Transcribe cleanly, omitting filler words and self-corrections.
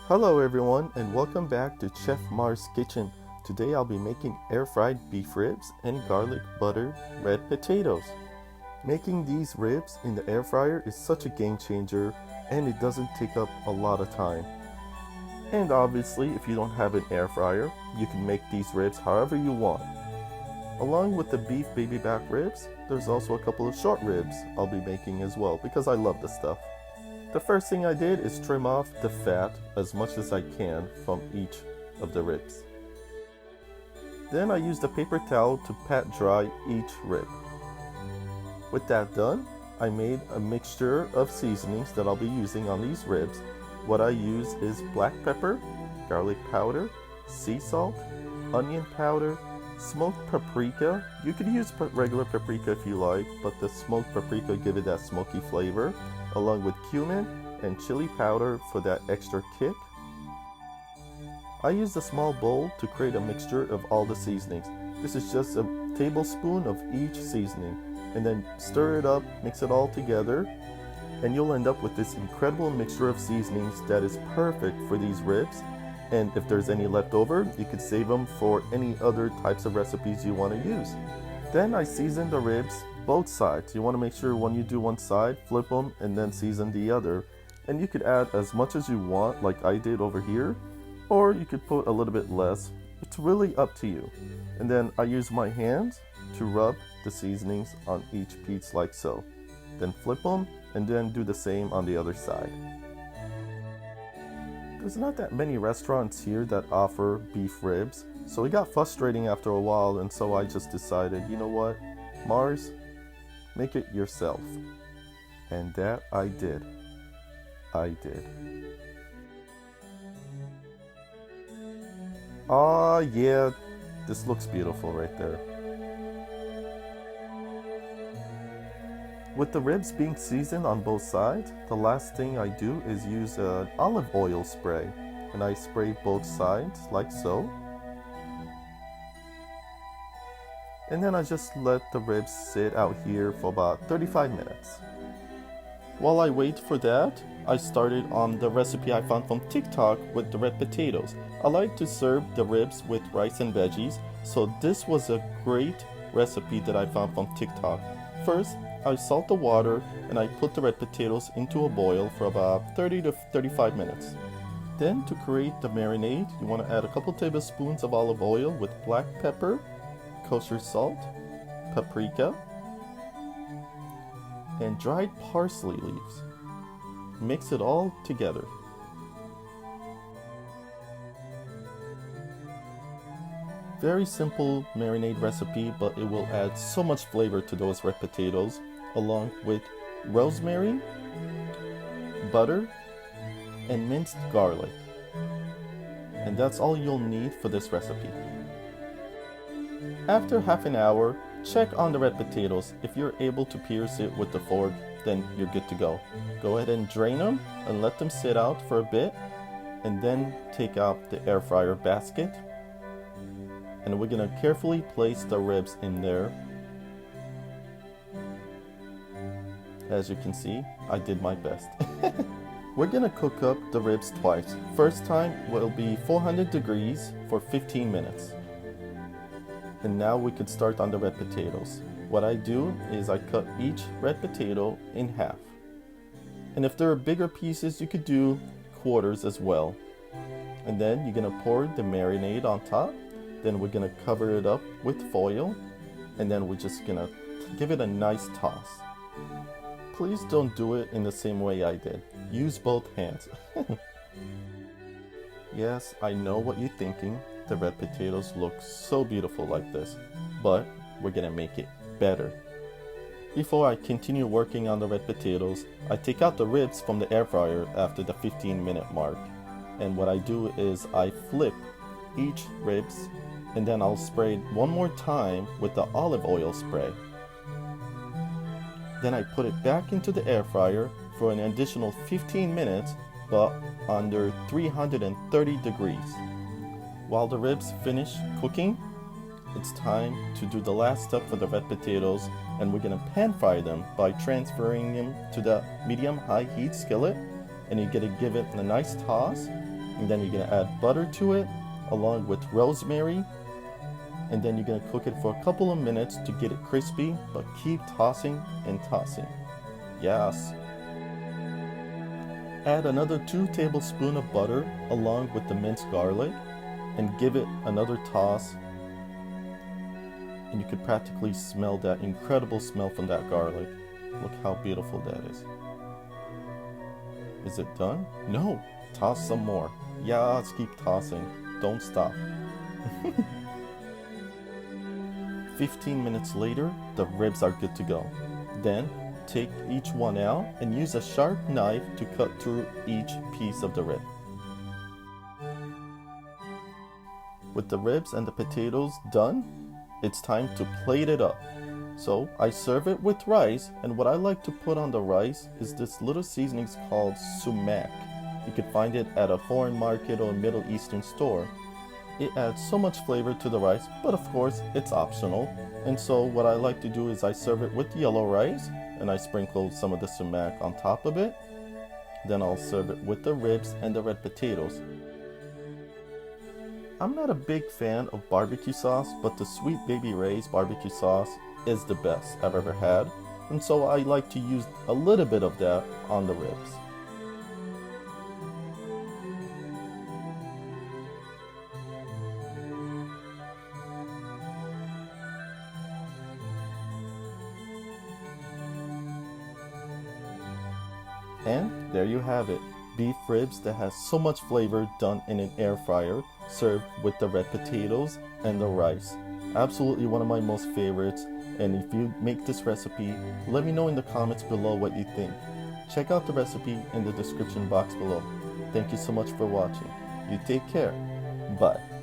Hello everyone and welcome back to Chef Mars Kitchen. Today I'll be making air-fried beef ribs and garlic butter red potatoes. Making these ribs in the air fryer is such a game changer and it doesn't take up a lot of time. And obviously if you don't have an air fryer, you can make these ribs however you want. Along with the beef baby back ribs, there's also a couple of short ribs I'll be making as well because I love this stuff. The first thing I did is trim off the fat as much as I can from each of the ribs. Then I used a paper towel to pat dry each rib. With that done, I made a mixture of seasonings that I'll be using on these ribs. What I use is black pepper, garlic powder, sea salt, onion powder, smoked paprika. You could use regular paprika if you like, but the smoked paprika give it that smoky flavor, along with cumin and chili powder for that extra kick. I used a small bowl to create a mixture of all the seasonings. This is just a tablespoon of each seasoning, and then stir it up, mix it all together, and you'll end up with this incredible mixture of seasonings that is perfect for these ribs. And if there's any left over, you could save them for any other types of recipes you want to use. Then I seasoned the ribs both sides. You want to make sure when you do one side, flip them and then season the other. And you could add as much as you want, like I did over here, or you could put a little bit less. It's really up to you. And then I use my hands to rub the seasonings on each piece like so. Then flip them and then do the same on the other side. There's not that many restaurants here that offer beef ribs, so it got frustrating after a while, and so I just decided, you know what, Mars, make it yourself. And that I did. Ah, yeah, this looks beautiful right there. With the ribs being seasoned on both sides, the last thing I do is use an olive oil spray, and I spray both sides like so. And then I just let the ribs sit out here for about 35 minutes. While I wait for that, I started on the recipe I found from TikTok with the red potatoes. I like to serve the ribs with rice and veggies, so this was a great recipe that I found from TikTok. First, I salt the water and I put the red potatoes into a boil for about 30 to 35 minutes. Then to create the marinade, you want to add a couple tablespoons of olive oil with black pepper, kosher salt, paprika, and dried parsley leaves. Mix it all together. Very simple marinade recipe, but it will add so much flavor to those red potatoes, along with rosemary, butter, and minced garlic. And that's all you'll need for this recipe. After half an hour, check on the red potatoes. If you're able to pierce it with the fork, then you're good to go. Go ahead and drain them and let them sit out for a bit, and then take out the air fryer basket. And we're gonna carefully place the ribs in there. As you can see, I did my best. We're gonna cook up the ribs twice. First time will be 400 degrees for 15 minutes. And now we could start on the red potatoes. What I do is I cut each red potato in half. And if there are bigger pieces, you could do quarters as well. And then you're gonna pour the marinade on top. Then we're gonna cover it up with foil. And then we're just gonna give it a nice toss. Please don't do it in the same way I did. Use both hands. Yes, I know what you're thinking. The red potatoes look so beautiful like this, but we're gonna make it better. Before I continue working on the red potatoes, I take out the ribs from the air fryer after the 15-minute mark. And what I do is I flip each ribs, and then I'll spray it one more time with the olive oil spray. Then I put it back into the air fryer for an additional 15 minutes, but under 330 degrees. While the ribs finish cooking, it's time to do the last step for the red potatoes, and we're gonna pan fry them by transferring them to the medium-high heat skillet, and you're gonna give it a nice toss, And then you're gonna add butter to it along with rosemary. And then you're gonna cook it for a couple of minutes to get it crispy, but keep tossing and tossing. Yes. Add another 2 tablespoons of butter along with the minced garlic and give it another toss. And you could practically smell that incredible smell from that garlic. Look how beautiful that is. Is it done? No, toss some more. Yes, keep tossing. Don't stop. 15 minutes later, the ribs are good to go. Then, take each one out and use a sharp knife to cut through each piece of the rib. With the ribs and the potatoes done, it's time to plate it up. So I serve it with rice, and what I like to put on the rice is this little seasonings called Sumac. You could find it at a foreign market or a Middle Eastern store. It adds so much flavor to the rice, but of course it's optional. And so what I like to do is I serve it with yellow rice, and I sprinkle some of the sumac on top of it. Then I'll serve it with the ribs and the red potatoes. I'm not a big fan of barbecue sauce, but the Sweet Baby Ray's barbecue sauce is the best I've ever had. And so I like to use a little bit of that on the ribs. And there you have it, beef ribs that has so much flavor done in an air fryer, served with the red potatoes and the rice. Absolutely one of my most favorites, and if you make this recipe, let me know in the comments below what you think. Check out the recipe in the description box below. Thank you so much for watching. You take care. Bye.